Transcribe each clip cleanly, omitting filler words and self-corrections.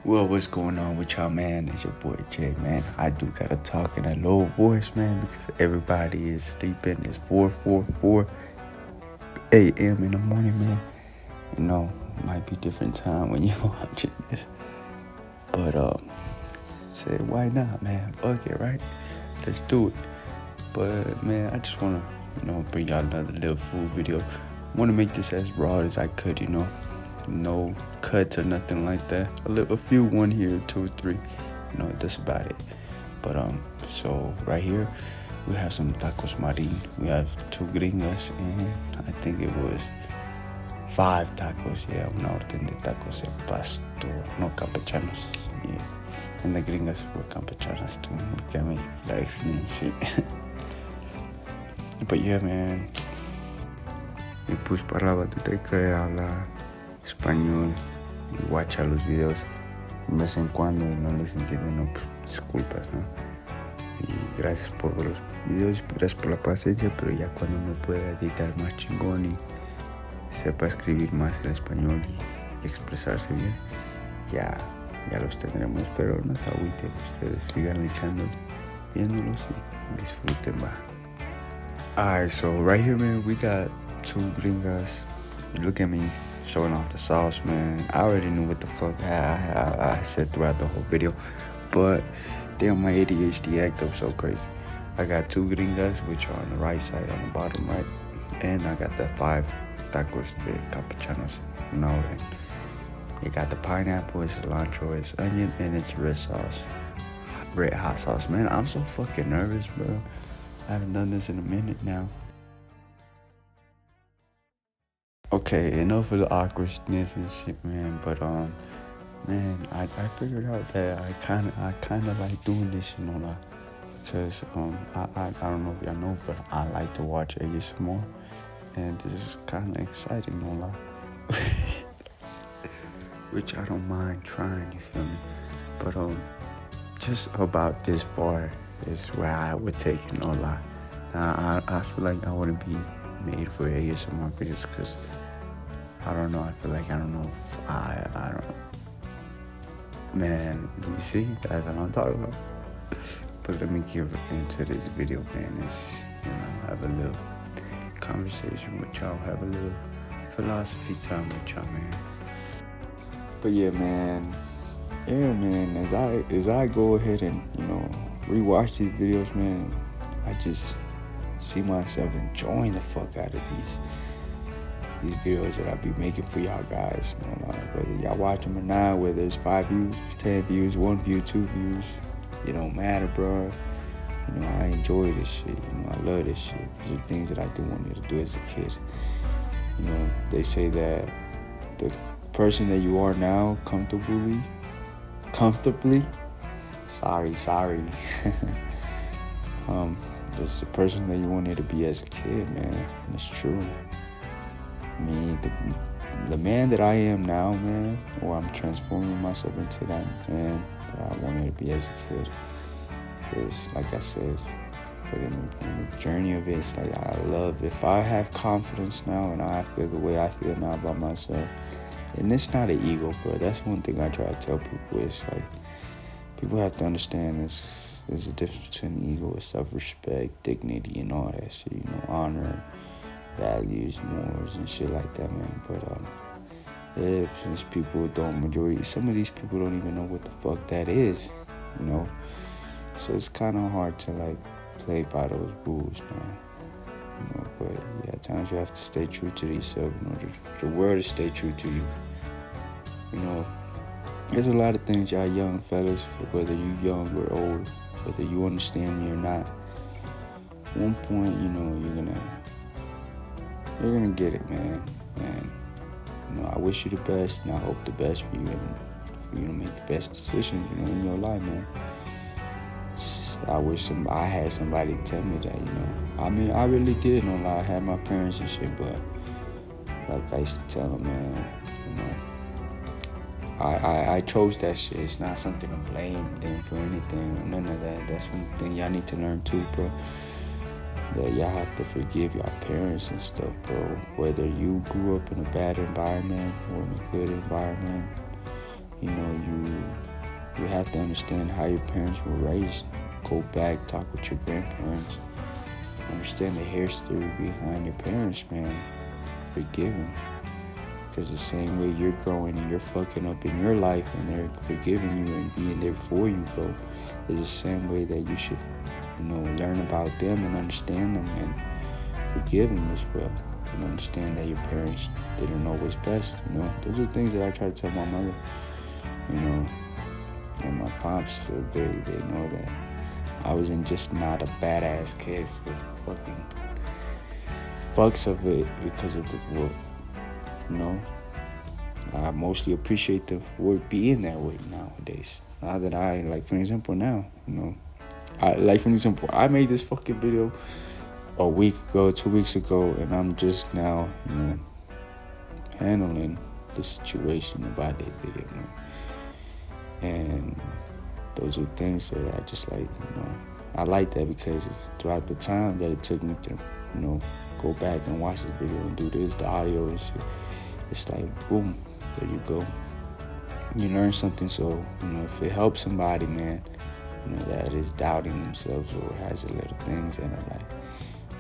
Well, what's going on with y'all, man? It's your boy Jay, man. I do gotta talk in a low voice, man, because everybody is sleeping. It's 4:44 a.m. in the morning, man. You know, it might be different time when you're watching this. But, say, why not, man? Fuck it, right? Let's do it. But, man, I just wanna, bring y'all another little food video. I wanna make this as raw as I could, no cuts or nothing like that. A few, one here, two, three, that's about it. But so right here we have some tacos marin. We have 2 gringas and I think it was 5 tacos. Yeah, una orden de tacos de pastor, no campechanos. Yeah, and the gringas were campechanas too. Look at me flexing and shit. But yeah, man. Y pues para la batuteca habla español y watcha los videos de vez en cuando y no les entienden, no, pues disculpas, ¿no? Y gracias por ver los videos, gracias por la paciencia, pero ya cuando uno pueda editar más chingón y sepa escribir más en español y expresarse bien, ya los tendremos, pero no se agüiten, ustedes sigan echando, viéndolos y disfruten, va. Alright, so right here, man, we got 2 gringas. Look at me showing off the sauce, man. I already knew what the fuck I said throughout the whole video, but damn, my ADHD act up so crazy. I got 2 gringas, which are on the right side, on the bottom right, and I got the 5 tacos de capuchanos. You got the pineapple, it's cilantro, it's onion, and it's red hot sauce. Man, I'm so fucking nervous, bro. I haven't done this in a minute now. Okay, enough of the awkwardness and shit, man. But man, I figured out that I kinda like doing this, because I don't know if y'all know, but I like to watch ASMR, and this is kind of exciting, no lie. Which I don't mind trying, you feel me? But just about this far is where I would take it, no lie. I feel like I wouldn't be made for ASMR videos because I don't know. I don't know if I don't. Man, you see, that's what I'm talking about. But let me get into this video, man. It's have a little conversation with y'all, have a little philosophy time with y'all, man. But yeah, man. As I go ahead and rewatch these videos, man, I just see myself enjoying the fuck out of these videos that I be making for y'all guys. Whether y'all watch them or not, whether it's 5 views, 10 views, 1 view, 2 views, it don't matter, bro. I enjoy this shit. I love this shit. These are things that I do wanted to do as a kid. They say that the person that you are now comfortably. Sorry. That's the person that you wanted to be as a kid, man. And it's true. I mean, the man that I am now, man, or I'm transforming myself into that man that I wanted to be as a kid. Is like I said, but in the journey of it, it's like I love. If I have confidence now and I feel the way I feel now about myself, and it's not an ego, bro. That's one thing I try to tell people. It's like people have to understand there's a difference between ego and self-respect, dignity, and all that shit. Honor, values, morals, and shit like that, man. But since some of these people don't even know what the fuck that is, So it's kind of hard to like play by those rules, man. But yeah, at times you have to stay true to yourself in order for the world to stay true to you. There's a lot of things y'all young fellas, whether you young or old, whether you understand me or not, at one point, you're gonna get it, man. And I wish you the best, and I hope the best for you, and for you to make the best decisions, in your life, man. I wish I had somebody tell me that, I mean, I really did, no lie. I had my parents and shit, but like I used to tell them, man, I chose that shit. It's not something to blame them for anything or none of that. That's one thing y'all need to learn too, bro. That y'all have to forgive y'all parents and stuff, bro. Whether you grew up in a bad environment or in a good environment, you you have to understand how your parents were raised. Go back, talk with your grandparents. Understand the history behind your parents, man. Forgive them. Because the same way you're growing and you're fucking up in your life and they're forgiving you and being there for you, bro, is the same way that you should, learn about them and understand them and forgive them as well. And understand that your parents didn't know what's best, Those are things that I try to tell my mother, and my pops, so they know that I wasn't just not a badass kid for fucking fucks of it because of the world, I mostly appreciate them for being that way nowadays. Now that I, like, for example, now, I made this fucking video a week ago, 2 weeks ago, and I'm just now, handling the situation about that video, man. And those are things that I just like, I like that because throughout the time that it took me to, go back and watch the video and do this, the audio and shit, it's like, boom, there you go. You learn something, so, if it helps somebody, man, that is doubting themselves or has a little things that are like,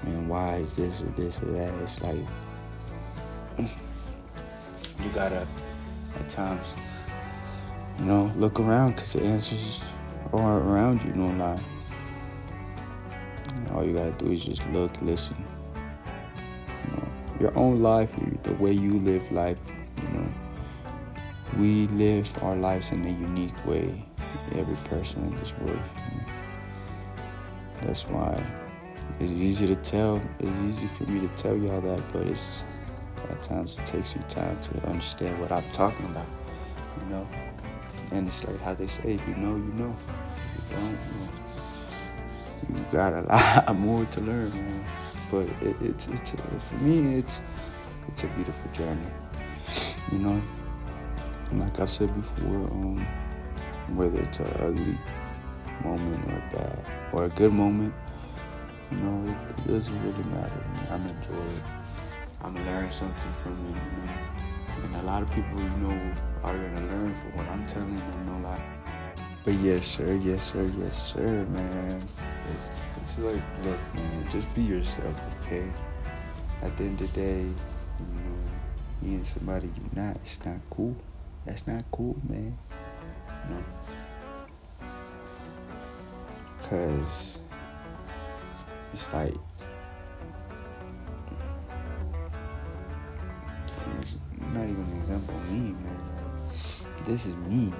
man, why is this or that? It's like, you gotta, at times, look around because the answers are around you, no lie. All you gotta do is just look, listen. Your own life, the way you live life, we live our lives in a unique way, every person in this world. That's why it's easy to tell. It's easy for me to tell y'all that, but it's at times it takes you time to understand what I'm talking about, And it's like how they say, if you know, you know. If you don't, you got a lot more to learn, man. But it's for me, it's a beautiful journey, And like I've said before, whether it's an ugly moment or a bad or a good moment, it doesn't really matter to me. I'm enjoying it. I'm learning something from it, And a lot of people, are gonna learn from what I'm telling them, no lie. But yes, sir, man. It's like, look, man, just be yourself, okay? At the end of the day, you and somebody you're not, it's not cool. That's not cool, man. Cause it's like, not even an example of me, man. Like, this is me,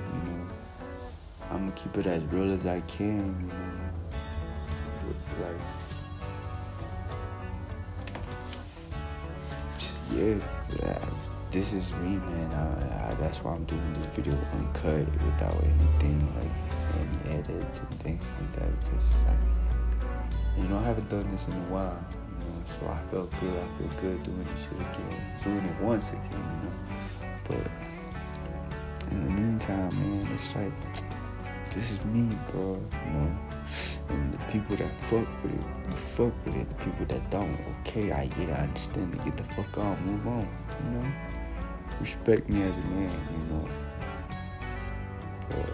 I'm gonna keep it as real as I can, Like, yeah, this is me, man. That's why I'm doing this video uncut without anything, like any edits and things like that, because it's like, I haven't done this in a while, so I feel good doing this shit again, doing it once again, But in the meantime, man, it's like, this is me, bro, And the people that fuck with it, you fuck with it. The people that don't, okay, I get it, I understand it. Get the fuck on, move on, Respect me as a man, But,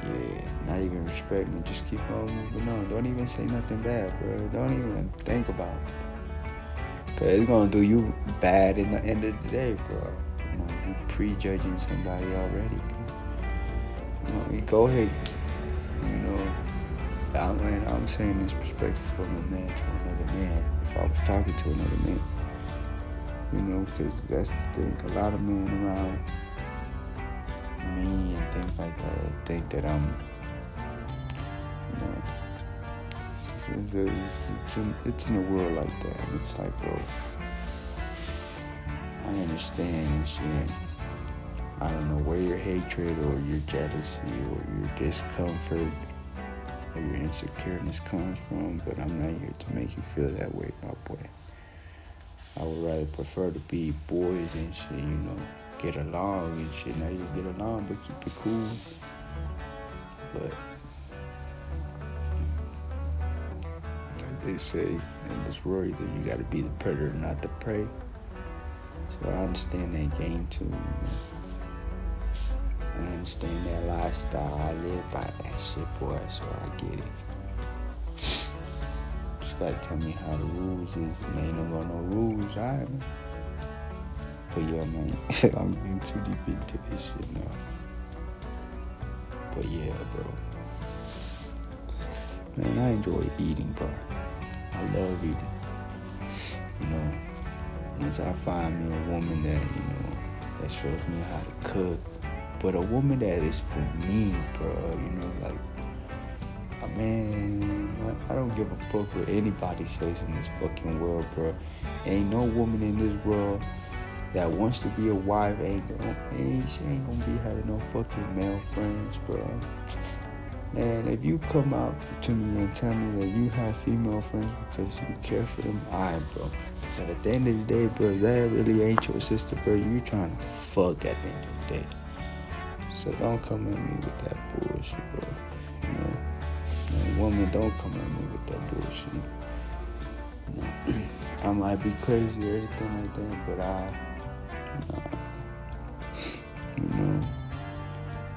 yeah, not even respect me. Just keep on moving on. Don't even say nothing bad, bro. Don't even think about it. Cause it's gonna do you bad in the end of the day, bro. You prejudging somebody already, bro. You go ahead, I'm saying this perspective from a man to another man. If I was talking to another man, because that's the thing. A lot of men around me and things like that think that I'm, it's in a world like that. And it's like, bro, I understand and shit. I don't know where your hatred or your jealousy or your discomfort or your insecureness comes from, but I'm not here to make you feel that way, my boy. I would rather prefer to be boys and shit, get along and shit. Not even get along, but keep it cool. But like they say in this world, that you gotta be the predator, not the prey. So I understand that game too. And understand that lifestyle. I live by that shit, boy, so I get it. Just gotta tell me how the rules is, and ain't no rules, alright? But yeah, man, I'm getting too deep into this shit now. But yeah, bro. Man, I enjoy eating, bro. I love eating. You know, once I find me a woman that, that shows me how to cook, but a woman that is for me, bro, like, man, I don't give a fuck what anybody says in this fucking world, bro. Ain't no woman in this world that wants to be a wife she ain't gonna be having no fucking male friends, bro. Man, if you come out to me and tell me that you have female friends because you care for them, alright, bro. But at the end of the day, bro, that really ain't your sister, bro. You trying to fuck at the end of the day. So don't come at me with that bullshit, bro. Man, woman, don't come at me with that bullshit. I might be crazy or anything like that, but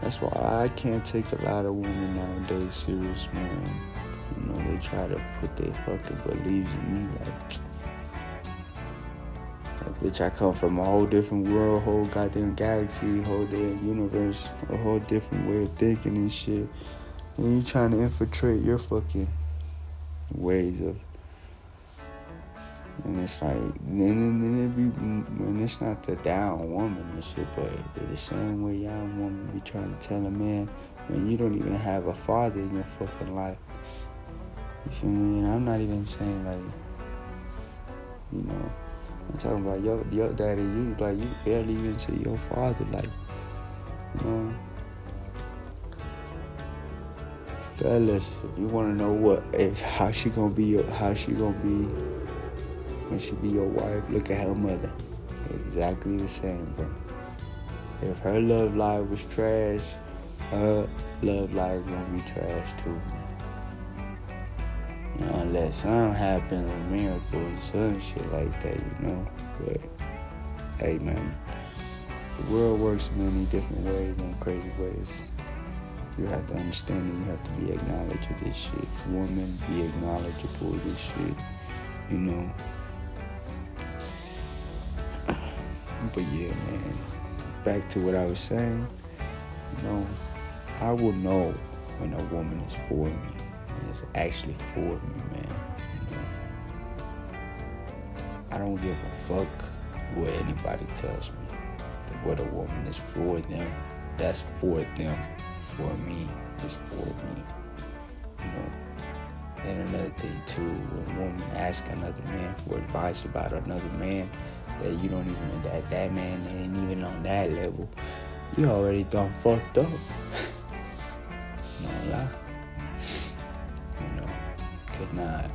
that's why I can't take a lot of women nowadays serious, man. They try to put their fucking beliefs in me like, bitch, I come from a whole different world, whole goddamn galaxy, whole damn universe, a whole different way of thinking and shit. And you trying to infiltrate your fucking ways of. And it's like, and it's not the down woman and shit, but the same way y'all woman be trying to tell a man, you don't even have a father in your fucking life. You feel me? And I'm not even saying like, I'm talking about your daddy, you barely even see your father, like, Fellas, if you wanna know how she gonna be when she be your wife, look at her mother. Exactly the same, bro. If her love life was trash, her love life is gonna be trash too. Unless something happens, a miracle or some shit like that, But hey, man, the world works many different ways and crazy ways. You have to understand and you have to be acknowledged of this shit. Women, be acknowledgeable of this shit, But yeah, man, back to what I was saying, I will know when a woman is for me and it's actually for me, man. I don't give a fuck what anybody tells me. What a woman is for them, that's for them. For me, is for me. And another thing too, when a woman asks another man for advice about another man that you don't even, that man ain't even on that level, you already done fucked up. No lie. Cause man.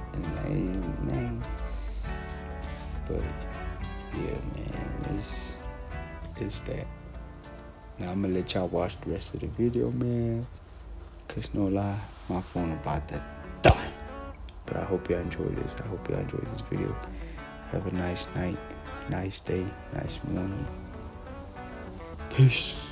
But yeah, man, it's that. Now I'm gonna let y'all watch the rest of the video, man. Cause no lie, my phone about to die. But I hope y'all enjoyed this. I hope y'all enjoyed this video. Have a nice night, nice day, nice morning. Peace.